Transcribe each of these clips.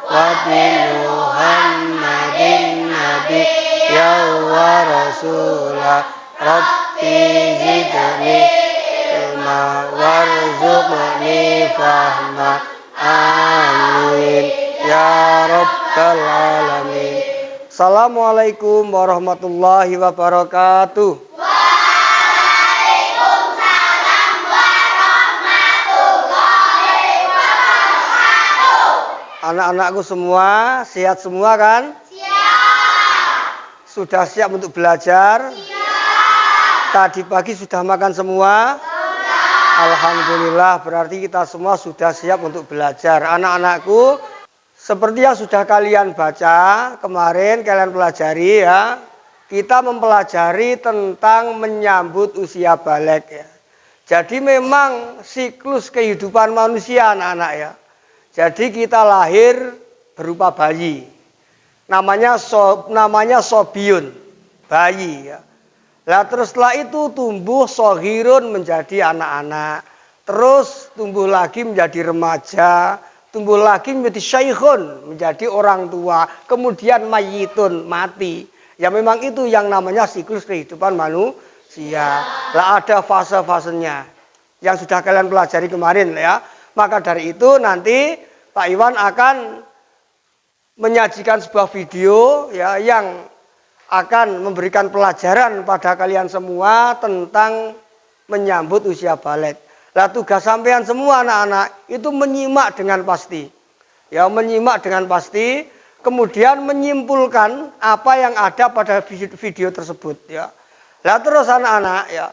wa bi Muhammadin nabiyya wa rasula rabbi zidni ilma warzuqni fahma amin ya rabbal alamin. Assalamualaikum warahmatullahi wabarakatuh. Waalaikumsalam warahmatullahi wabarakatuh. Anak-anakku semua sehat semua kan? Siap. Sudah siap untuk belajar? Siap. Tadi pagi sudah makan semua? Sudah. Alhamdulillah, berarti kita semua sudah siap untuk belajar. Anak-anakku, seperti yang sudah kalian baca kemarin, kalian pelajari ya. Kita mempelajari tentang menyambut usia balik ya. Jadi memang siklus kehidupan manusia anak-anak ya. Jadi kita lahir berupa bayi. Namanya sobiun, bayi ya. Lah terus setelah itu tumbuh sohirun menjadi anak-anak. Terus tumbuh lagi menjadi remaja. Tumbuh lagi menjadi syaikhun, menjadi orang tua. Kemudian mayitun, mati. Ya memang itu yang namanya siklus kehidupan manusia. Lah ada fase-fasenya. Yang sudah kalian pelajari kemarin ya. Maka dari itu nanti Pak Iwan akan menyajikan sebuah video ya yang akan memberikan pelajaran pada kalian semua tentang menyambut usia balik. Lah tugas sampean semua anak-anak itu menyimak dengan pasti. Ya, menyimak dengan pasti, kemudian menyimpulkan apa yang ada pada video tersebut ya. Lah terus anak-anak ya,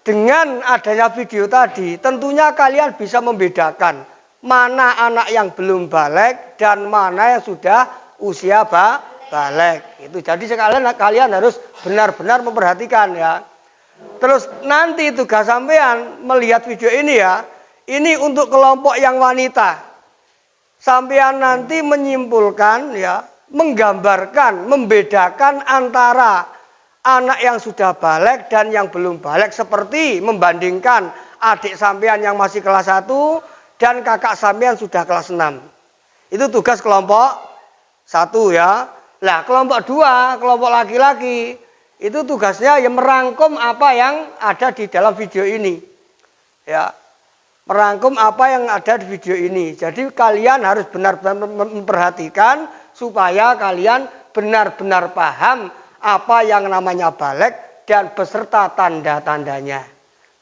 dengan adanya video tadi, tentunya kalian bisa membedakan mana anak yang belum balik dan mana yang sudah usia balik. Itu jadi sekalian kalian harus benar-benar memperhatikan ya. Terus nanti tugas sampean melihat video ini ya. Ini untuk kelompok yang wanita. Sampean nanti menyimpulkan ya, menggambarkan, membedakan antara anak yang sudah balik dan yang belum balik, seperti membandingkan adik sampean yang masih kelas 1 dan kakak sampean sudah kelas 6. Itu tugas kelompok 1 ya. Nah, kelompok 2, kelompok laki-laki, itu tugasnya yang merangkum apa yang ada di dalam video ini. Ya. Merangkum apa yang ada di video ini. Jadi kalian harus benar-benar memperhatikan supaya kalian benar-benar paham apa yang namanya balik dan beserta tanda-tandanya.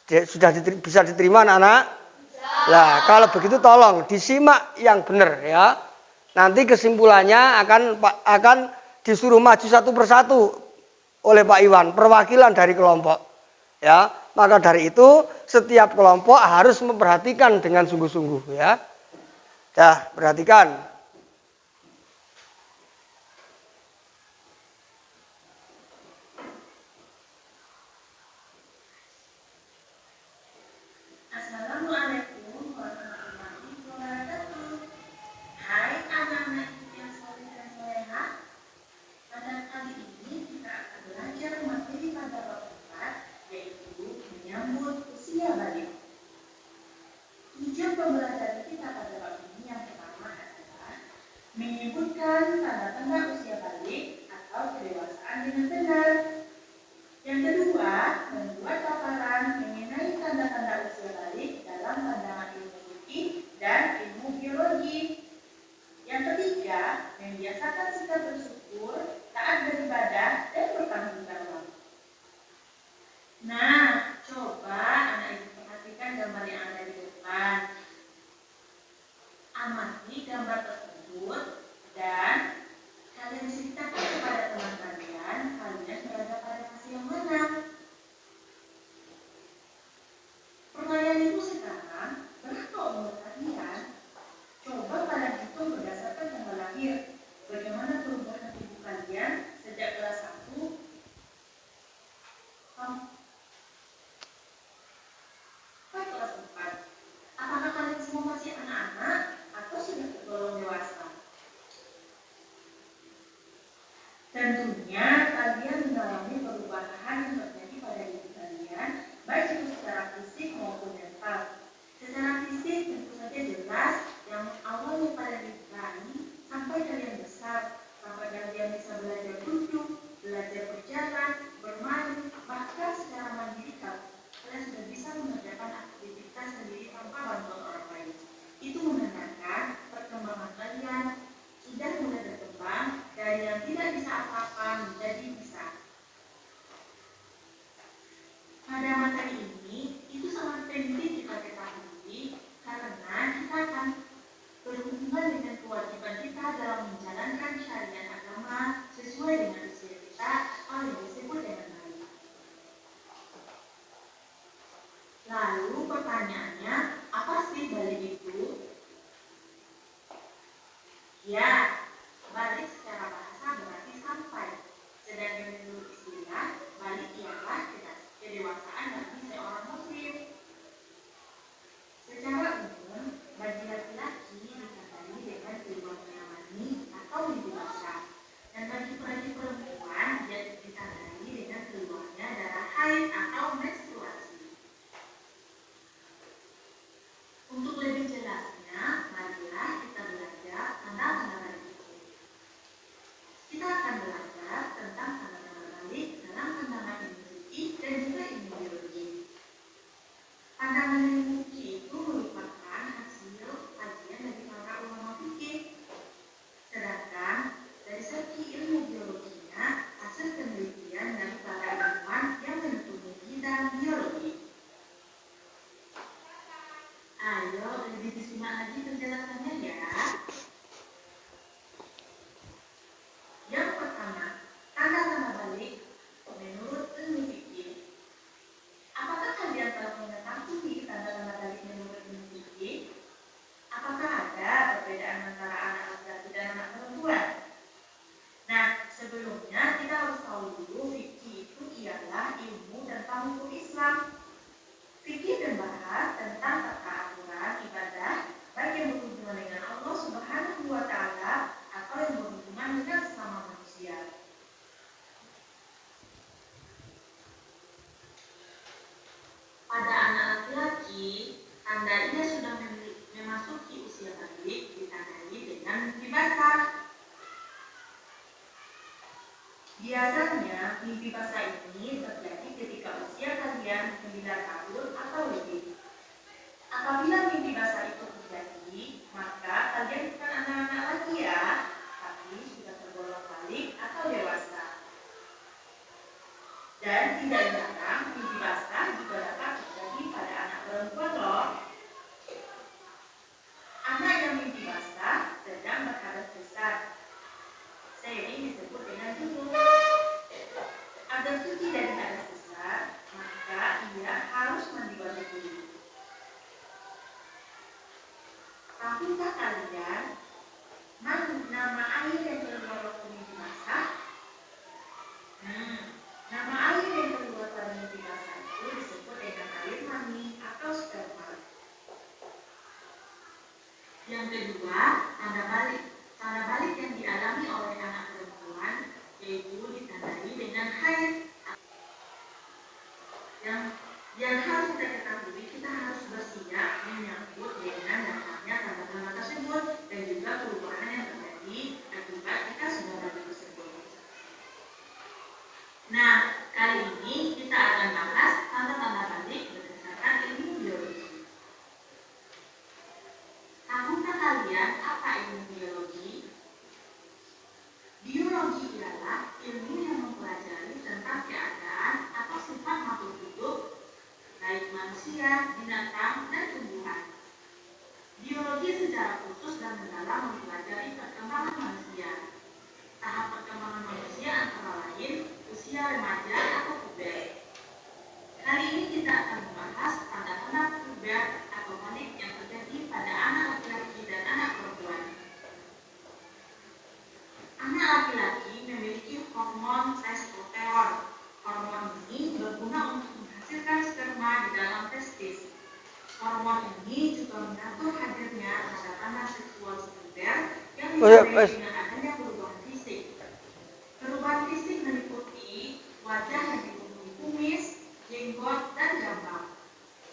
Sudah bisa diterima anak-anak? Nah, kalau begitu tolong disimak yang benar ya. Nanti kesimpulannya akan disuruh maju satu persatu oleh Pak Iwan, perwakilan dari kelompok. Ya, maka dari itu setiap kelompok harus memperhatikan dengan sungguh-sungguh ya. Ya, perhatikan. Assalamualaikum warahmatullahi wabarakatuh. Hai anak-anak yang soleh dan solehah. Pada kali ini kita akan belajar materi pada bab 4, yaitu menyambut usia balik. Tujuan pembelajaran kita pada bab ini yang pertama adalah menyebutkan tanda-tanda usia balik atau kedewasaan dengan benar. Yang kedua, membuat paparan mengenai tanda-tanda usia balik dalam pandangan ilmu fikih dan ilmu biologi. Yang ketiga, membiasakan sikap bersyukur, taat beribadah, dan bertanggung jawab. Nah, coba anak ibu perhatikan gambar yang ada di depan. Amati gambar tersebut dan kalian ceritakan kepada teman kalian berada pada fase yang mana. Pertanyaan ibu sekarang, berapa umur kalian? Coba kalian hitung berdasarkan tanggal lahir. Bagaimana perubahan tubuh kalian sejak kelas 1 sampai kelas 4? Apakah kalian semua masih anak-anak atau sudah tergolong dewasa? Tentunya kalian mengalami perubahan yang terjadi pada diri kalian, baik itu secara fisik maupun mental. Secara fisik tentu saja jelas yang awalnya pada diri kalian dengan kewajiban kita dalam menjalankan syariat agama sesuai dengan usia kita atau yang disebut dengan bayi. Lalu pertanyaannya, apa sih balik itu? Ya, balik secara bahasa berarti sampai. Sedangkan menurut istilah, balik ialah kedewasaan bagi seorang muslim. Secara umum, bagi laki-laki ditandai dengan keluarnya mani atau mimpi basah, dan bagi perempuan dia ditandai dengan keluarnya darah haid atau menstruasi. Untuk lebih jelasnya, marilah kita belajar tanda-tanda balik itu. Kita akan belajar tentang tanda-tanda balik dalam pandangan ilmu fikih dan juga ilmu biologi. Pandangan ilmu fikih itu merupakan hasil kajian dari para ulama fikih. Sedangkan dari segi ilmu biologinya, hasil penelitian dari para ilmuwan yang menekuni bidang biologi. Ayo lebih disimak lagi penjelasannya ya. Yang pertama, tanda-tanda balik menurut ilmu fikih. Apakah kalian telah mengetahui tanda-tanda balik menurut ilmu fikih? Apakah ada perbedaan antara anak laki-laki dan anak perempuan? Nah, sebelumnya kita harus tahu dulu fikih itu ialah ilmu tentang hukum Islam. Fikih membahas tentang tata aturan ibadah baik yang berhubungan dengan Allah Subhanahu wa Ta'ala atau yang berhubungan dengan sesama manusia. Pada anak laki-laki, tanda ia sudah memasuki usia balik ditandai dengan mimpi basah. Biasanya mimpi basah ini terjadi ketika usia kalian 9 tahun atau lebih. Apabila mimpi basah itu terjadi, maka kalian bukan anak-anak lagi ya, tapi sudah tergolong balik atau dewasa. Dan tidak jarang mimpi basah juga dapat terjadi pada anak perempuan loh. Anak yang mimpi basah sedang berhadas besar. Sering disebut dengan junub. Agar suci dari hadas besar, maka ia harus mandi wajib dulu. Tahukah kalian nama air yang keluar waktu mimpi basah? Nama air yang keluar pada mimpi basah itu disebut dengan air mani atau sperma. Yang kedua, tanda balik. Tanda balik yang dialami oleh anak perempuan yaitu ditandai dengan haid. Yang harus kita ketahui, kita harus bersiap menyambut dengan datangnya tanda-tanda tersebut dan juga perubahan yang terjadi akibat kita sudah balik tersebut. Nah, kali ini kita akan bahas tanda-tanda balik berdasarkan ilmu biologi. Tahukah kalian apa ilmu biologi? Biologi ialah ilmu yang mempelajari tentang keadaan atau sifat makhluk hidup, baik manusia, binatang, dan tumbuhan. Biologi secara khusus dan mendalam mempelajari perkembangan manusia. Tahap perkembangan manusia antara lain usia remaja atau puber. Kali ini kita akan membahas tanda-tanda puber atau balik yang terjadi pada anak laki-laki dan anak perempuan. Anak laki-laki memiliki hormon testosteron. Hormon ini berguna untuk menghasilkan sperma di dalam testis. Hormon ini juga mengatur hadirnya tanda-tanda seksual sekunder yang ditandai dengan adanya perubahan fisik. Perubahan fisik meliputi wajah yang dipenuhi kumis, jenggot, dan jambang.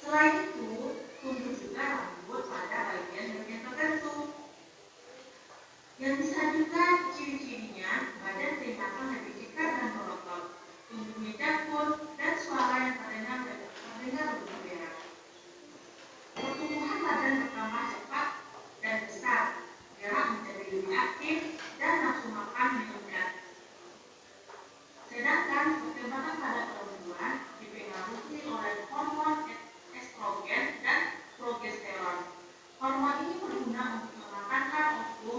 Selain itu, tumbuh juga rambut pada bagian-bagian tertentu. Yang bisa juga ciri-cirinya, badan kelihatan lebih cekat dan merotot, tubuhnya jangkut, dan suara yang terdengar berbeda. Pertumbuhan badan bertambah cepat dan besar, gerak menjadi lebih aktif, dan nafsu makan meningkat. Sedangkan perkembangan pada perempuan dipengaruhi oleh hormon estrogen dan progesteron. Hormon ini berguna untuk mematangkan ovu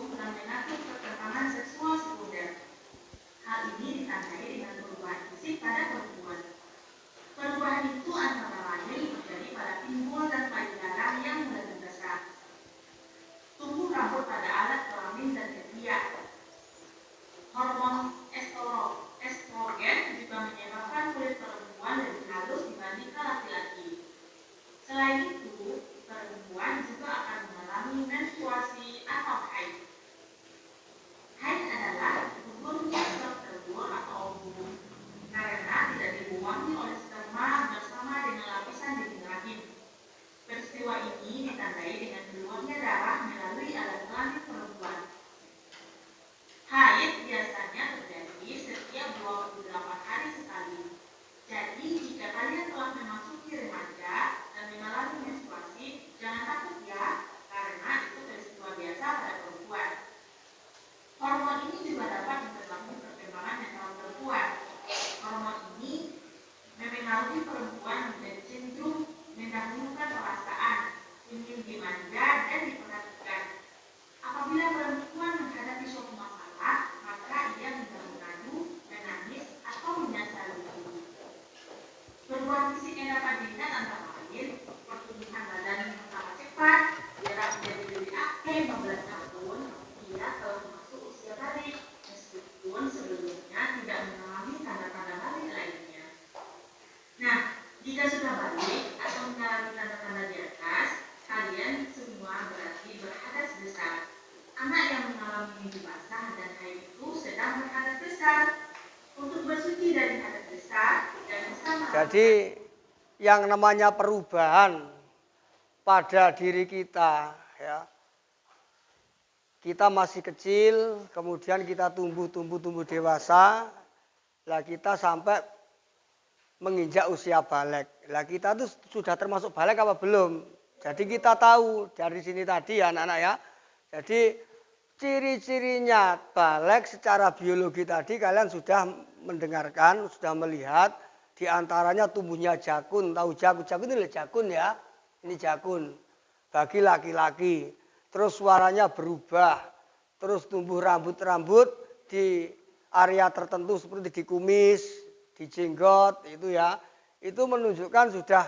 besar untuk bersuci dari hadas besar dan bersama. Jadi yang namanya perubahan pada diri kita, ya. Kita masih kecil, kemudian kita tumbuh dewasa, lah kita sampai menginjak usia balik. Lah kita tuh sudah termasuk balik apa belum? Jadi kita tahu dari sini tadi ya anak-anak ya. Jadi ciri-cirinya balik secara biologi tadi kalian sudah mendengarkan, sudah melihat. Di antaranya tumbuhnya jakun. Tahu jakun? Jakun itu jakun ya. Ini jakun. Bagi laki-laki. Terus suaranya berubah. Terus tumbuh rambut-rambut di area tertentu seperti di kumis, di jenggot itu ya. Itu menunjukkan sudah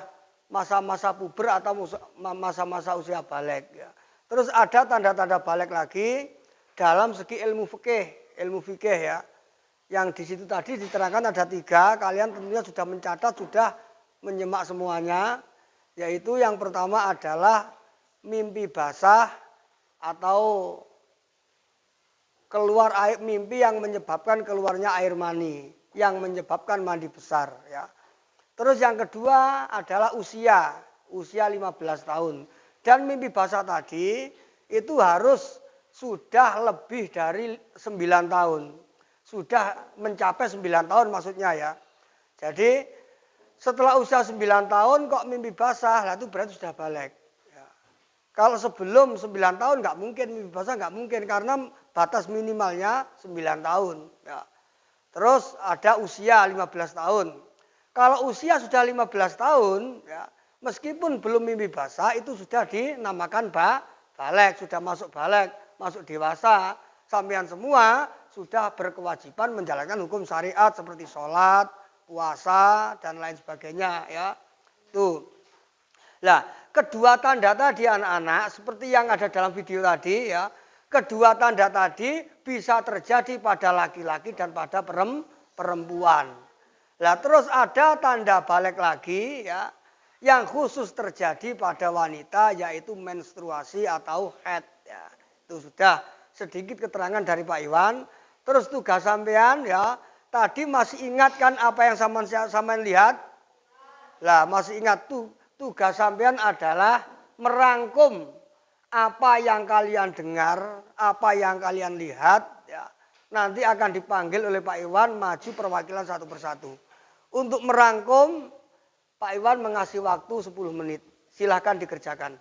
masa-masa puber atau masa-masa usia balik ya. Terus ada tanda-tanda balik lagi dalam segi ilmu fikih ya. Yang di situ tadi diterangkan ada 3, kalian tentunya sudah mencatat, sudah menyimak semuanya. Yaitu yang pertama adalah mimpi basah atau keluar air mimpi yang menyebabkan keluarnya air mani, yang menyebabkan mandi besar ya. Terus yang kedua adalah usia 15 tahun. Dan mimpi basah tadi itu harus sudah lebih dari 9 tahun. Sudah mencapai 9 tahun maksudnya ya. Jadi setelah usia 9 tahun kok mimpi basah, lah itu berarti sudah balik. Ya. Kalau sebelum 9 tahun nggak mungkin, mimpi basah nggak mungkin karena batas minimalnya 9 tahun. Ya. Terus ada usia 15 tahun. Kalau usia sudah 15 tahun, ya, meskipun belum mimpi basah itu sudah dinamakan balik, sudah masuk balik, masuk dewasa. Sampean semua sudah berkewajiban menjalankan hukum syariat seperti sholat, puasa dan lain sebagainya ya. Tuh. Nah, kedua tanda tadi anak-anak seperti yang ada dalam video tadi ya. Kedua tanda tadi bisa terjadi pada laki-laki dan pada perempuan. Nah, terus ada tanda balik lagi ya yang khusus terjadi pada wanita yaitu menstruasi atau haid ya. Itu sudah sedikit keterangan dari Pak Iwan. Terus tugas sampean ya, tadi masih ingat kan apa yang sampean lihat? Lah, masih ingat tugas sampean adalah merangkum apa yang kalian dengar, apa yang kalian lihat ya. Nanti akan dipanggil oleh Pak Iwan maju perwakilan satu persatu. Untuk merangkum, Pak Iwan mengasih waktu 10 menit. Silahkan dikerjakan.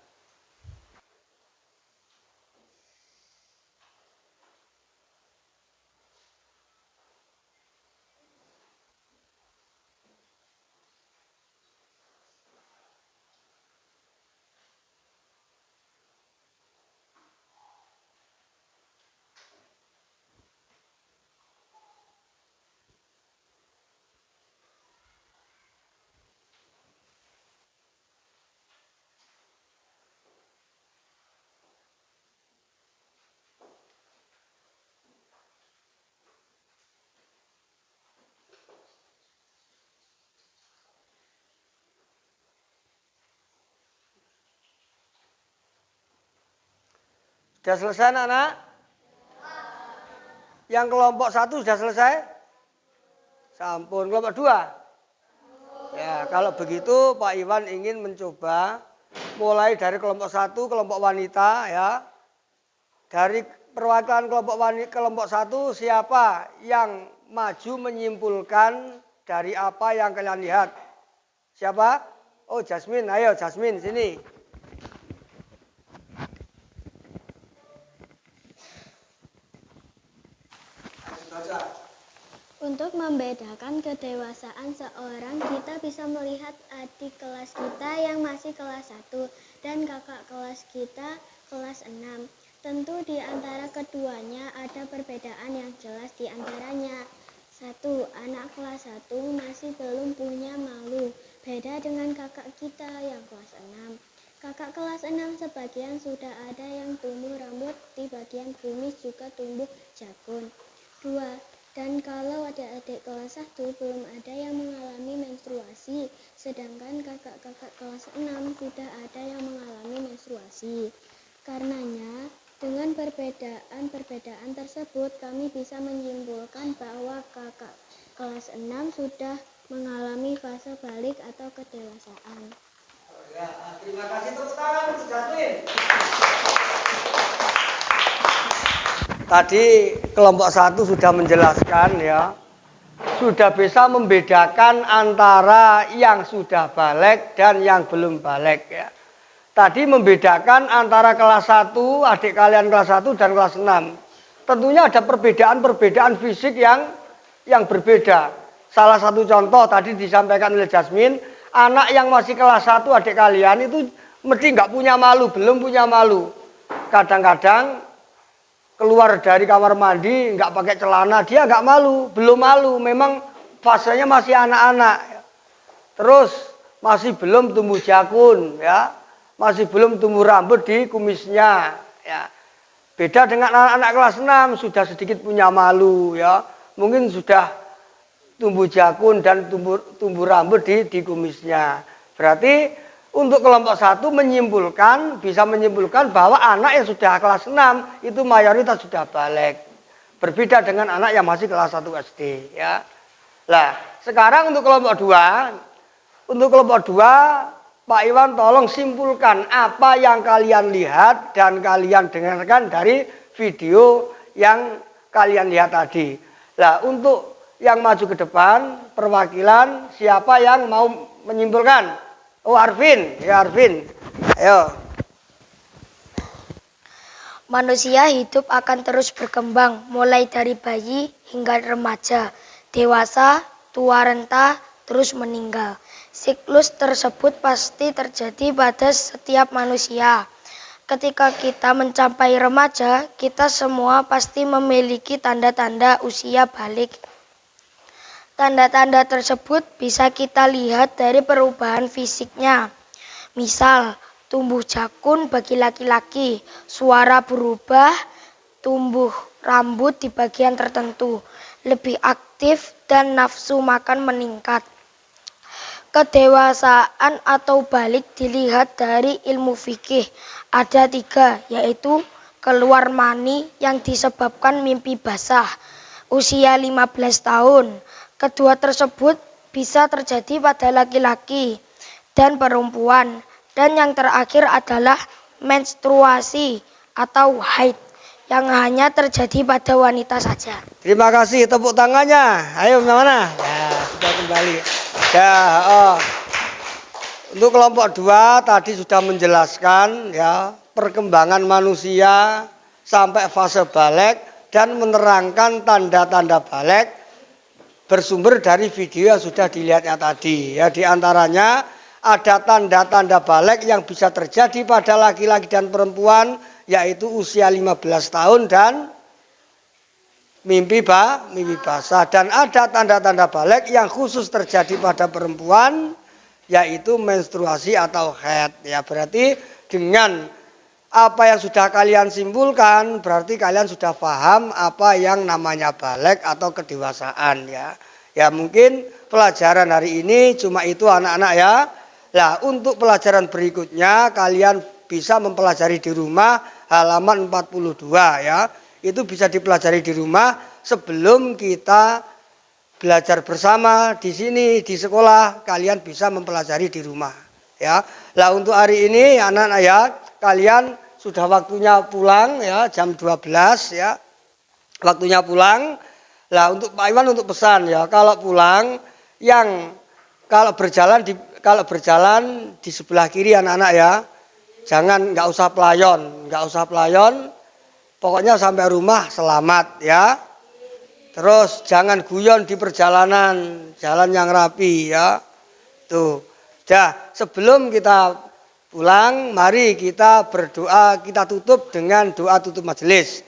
Sudah selesai anak-anak? Yang kelompok 1 sudah selesai? Sampun. Kelompok 2? Ya, kalau begitu Pak Iwan ingin mencoba mulai dari kelompok 1, kelompok wanita ya. Dari perwakilan kelompok 1 siapa yang maju menyimpulkan dari apa yang kalian lihat? Siapa? Oh, Jasmine. Ayo Jasmine sini. Untuk membedakan kedewasaan seorang, kita bisa melihat adik kelas kita yang masih kelas 1 dan kakak kelas kita kelas 6. Tentu di antara keduanya ada perbedaan yang jelas di antaranya. 1. Anak kelas 1 masih belum punya malu, beda dengan kakak kita yang kelas 6. Kakak kelas 6 sebagian sudah ada yang tumbuh rambut, di bagian kumis juga tumbuh jakun. 2. Dan kalau adik-adik kelas 1 belum ada yang mengalami menstruasi, sedangkan kakak-kakak kelas 6 sudah ada yang mengalami menstruasi. Karenanya, Dengan perbedaan tersebut, kami bisa menyimpulkan bahwa kakak kelas 6 sudah mengalami fase balik atau kedewasaan. Ya, terima kasih, tepuk tangan untuk Jasmine. Tadi kelompok 1 sudah menjelaskan ya, sudah bisa membedakan antara yang sudah balik dan yang belum balik ya. Tadi membedakan antara kelas 1, adik kalian kelas 1 dan kelas 6. Tentunya ada perbedaan fisik yang berbeda. Salah satu contoh tadi disampaikan oleh Jasmine, anak yang masih kelas 1 adik kalian itu mesti nggak punya malu, belum punya malu. Kadang-kadang keluar dari kamar mandi nggak pakai celana, dia nggak malu, belum malu, memang fasenya masih anak-anak. Terus masih belum tumbuh jakun ya, masih belum tumbuh rambut di kumisnya ya. Beda dengan anak-anak kelas 6 sudah sedikit punya malu ya, mungkin sudah tumbuh jakun dan tumbuh rambut di kumisnya. Berarti untuk kelompok 1 bisa menyimpulkan bahwa anak yang sudah kelas 6 itu mayoritas sudah balik. Berbeda dengan anak yang masih kelas 1 SD ya. Nah, sekarang untuk kelompok 2. Untuk kelompok 2, Pak Iwan tolong simpulkan apa yang kalian lihat dan kalian dengarkan dari video yang kalian lihat tadi. Nah, untuk yang maju ke depan, perwakilan siapa yang mau menyimpulkan? Oh, Arvin. Ya, Arvin. Ayo. Manusia hidup akan terus berkembang, mulai dari bayi hingga remaja, dewasa, tua renta, terus meninggal. Siklus tersebut pasti terjadi pada setiap manusia. Ketika kita mencapai remaja, kita semua pasti memiliki tanda-tanda usia balik. Tanda-tanda tersebut bisa kita lihat dari perubahan fisiknya. Misal, tumbuh jakun bagi laki-laki, suara berubah, tumbuh rambut di bagian tertentu, lebih aktif dan nafsu makan meningkat. Kedewasaan atau balik dilihat dari ilmu fikih. Ada 3, yaitu keluar mani yang disebabkan mimpi basah, usia 15 tahun. Kedua tersebut bisa terjadi pada laki-laki dan perempuan. Dan yang terakhir adalah menstruasi atau haid yang hanya terjadi pada wanita saja. Terima kasih, tepuk tangannya. Ayo mana? Ya, sudah kembali. Ya, untuk kelompok 2 tadi sudah menjelaskan ya perkembangan manusia sampai fase balik dan menerangkan tanda-tanda balik bersumber dari video yang sudah dilihatnya tadi. Ya, di antaranya ada tanda-tanda balik yang bisa terjadi pada laki-laki dan perempuan, yaitu usia 15 tahun dan mimpi basah. Dan ada tanda-tanda balik yang khusus terjadi pada perempuan, yaitu menstruasi atau haid. Ya, berarti dengan apa yang sudah kalian simpulkan, berarti kalian sudah paham apa yang namanya balik atau kedewasaan ya. Ya, mungkin pelajaran hari ini cuma itu anak-anak ya. Nah, untuk pelajaran berikutnya kalian bisa mempelajari di rumah halaman 42 ya. Itu bisa dipelajari di rumah sebelum kita belajar bersama di sini di sekolah, kalian bisa mempelajari di rumah ya. Nah, untuk hari ini anak-anak ya, kalian sudah waktunya pulang ya, jam 12 ya. Waktunya pulang. Lah, untuk Pak Iwan untuk pesan ya, kalau pulang kalau berjalan di sebelah kiri anak-anak ya. Jangan nggak usah pelayon. Pokoknya sampai rumah selamat ya. Terus jangan guyon di perjalanan, jalan yang rapi ya. Tuh. Dah, sebelum kita pulang, mari kita berdoa, kita tutup dengan doa tutup majelis.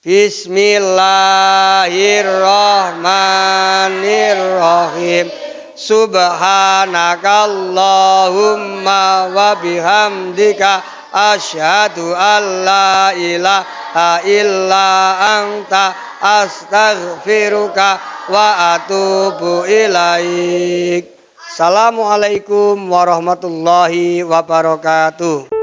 Bismillahirrahmanirrahim. Subhanakallahumma wa bihamdika asyhadu an la ilaha illa anta astaghfiruka wa atubu ilaik. Assalamualaikum warahmatullahi wabarakatuh.